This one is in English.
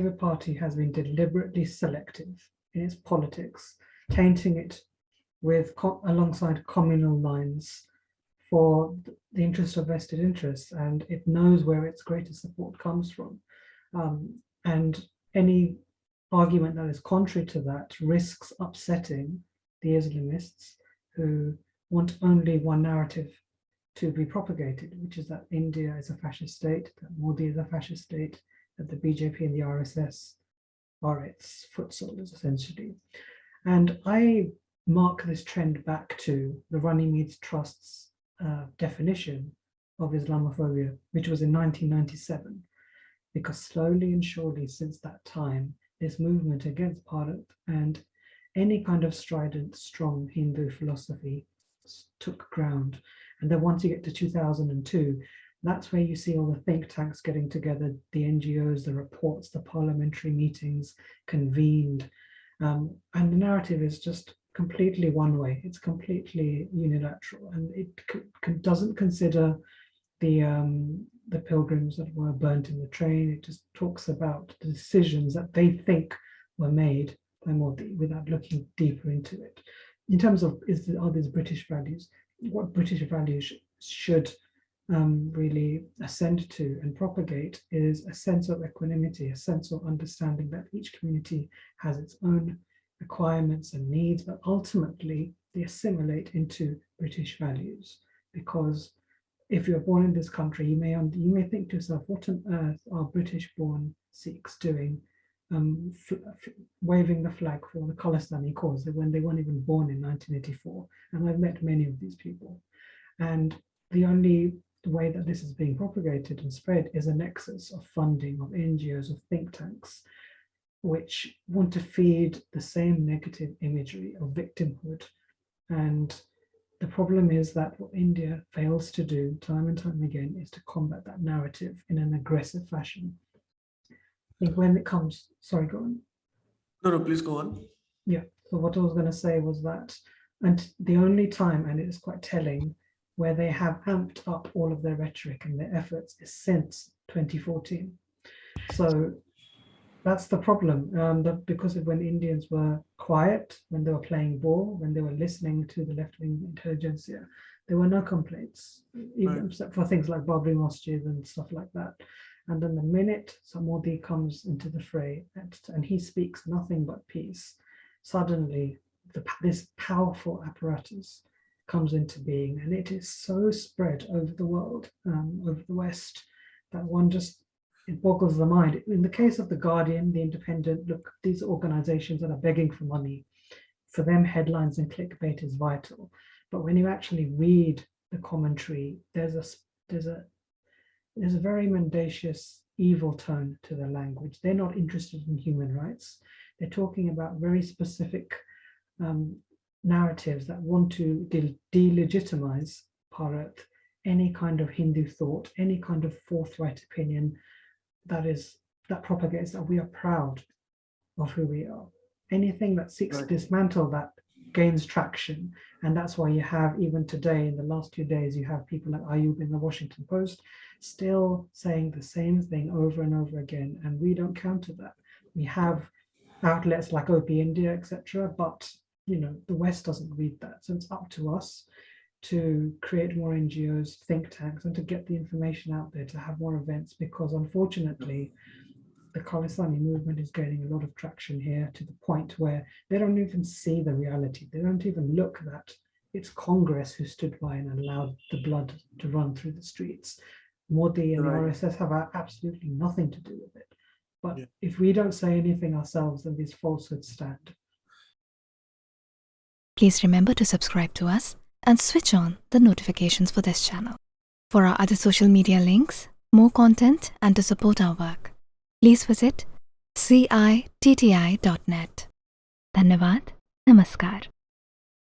Labour Party has been deliberately selective in its politics, tainting it with alongside communal lines for the interest of vested interests, and it knows where its greatest support comes from. And any argument that is contrary to that risks upsetting the Islamists who want only one narrative to be propagated, which is that India is a fascist state, that Modi is a fascist state, that the BJP and the RSS are its foot soldiers, essentially. And I mark this trend back to the Runnymede Trust's definition of Islamophobia, which was in 1997, because slowly and surely since that time, this movement against Bharat and any kind of strident, strong Hindu philosophy took ground. And then once you get to 2002, that's where you see all the think tanks getting together, the NGOs, the reports, the parliamentary meetings convened. And the narrative is just completely one way. It's completely unilateral, and it doesn't consider the pilgrims that were burnt in the train. It just talks about the decisions that they think were made by Modi without looking deeper into it. In terms of are these British values, what British values should really ascend to and propagate is a sense of equanimity, a sense of understanding that each community has its own requirements and needs, but ultimately they assimilate into British values. Because if you're born in this country, you may think to yourself, what on earth are British-born Sikhs doing, waving the flag for the Khalistani cause when they weren't even born in 1984? And I've met many of these people. And the only way that this is being propagated and spread is a nexus of funding, of NGOs, of think tanks, which want to feed the same negative imagery of victimhood. And the problem is that what India fails to do time and time again is to combat that narrative in an aggressive fashion. I think when it comes, sorry, go on. No, please go on. Yeah, so what I was going to say was that, and the only time, and it is quite telling, where they have amped up all of their rhetoric and their efforts is since 2014. So that's the problem, because of when Indians were quiet, when they were playing ball, when they were listening to the left-wing intelligentsia, there were no complaints, even except for things like Babri Masjid and stuff like that. And then the minute Modi comes into the fray and he speaks nothing but peace, suddenly this powerful apparatus comes into being, and it is so spread over the world, over the West, that one just, it boggles the mind. In the case of The Guardian, The Independent, look, these organizations that are begging for money, for them headlines and clickbait is vital. But when you actually read the commentary, there's a very mendacious, evil tone to their language. They're not interested in human rights. They're talking about very specific narratives that want to delegitimize Bharat, any kind of Hindu thought, any kind of forthright opinion that propagates that we are proud of who we are. Anything that seeks to dismantle that gains traction. And that's why you have, even today, in the last 2 days, you have people like Ayub in the Washington Post still saying the same thing over and over again. And we don't counter that. We have outlets like OP India, etc. But the West doesn't read that. So it's up to us to create more NGOs, think tanks, and to get the information out there, to have more events, because unfortunately, the Khalistani movement is gaining a lot of traction here, to the point where they don't even see the reality. They don't even look that it's Congress who stood by and allowed the blood to run through the streets. Modi and the RSS have absolutely nothing to do with it. But if we don't say anything ourselves, then these falsehoods stand. Please remember to subscribe to us and switch on the notifications for this channel. For our other social media links, more content, and to support our work, please visit citti.net. Dhanyavad. Namaskar.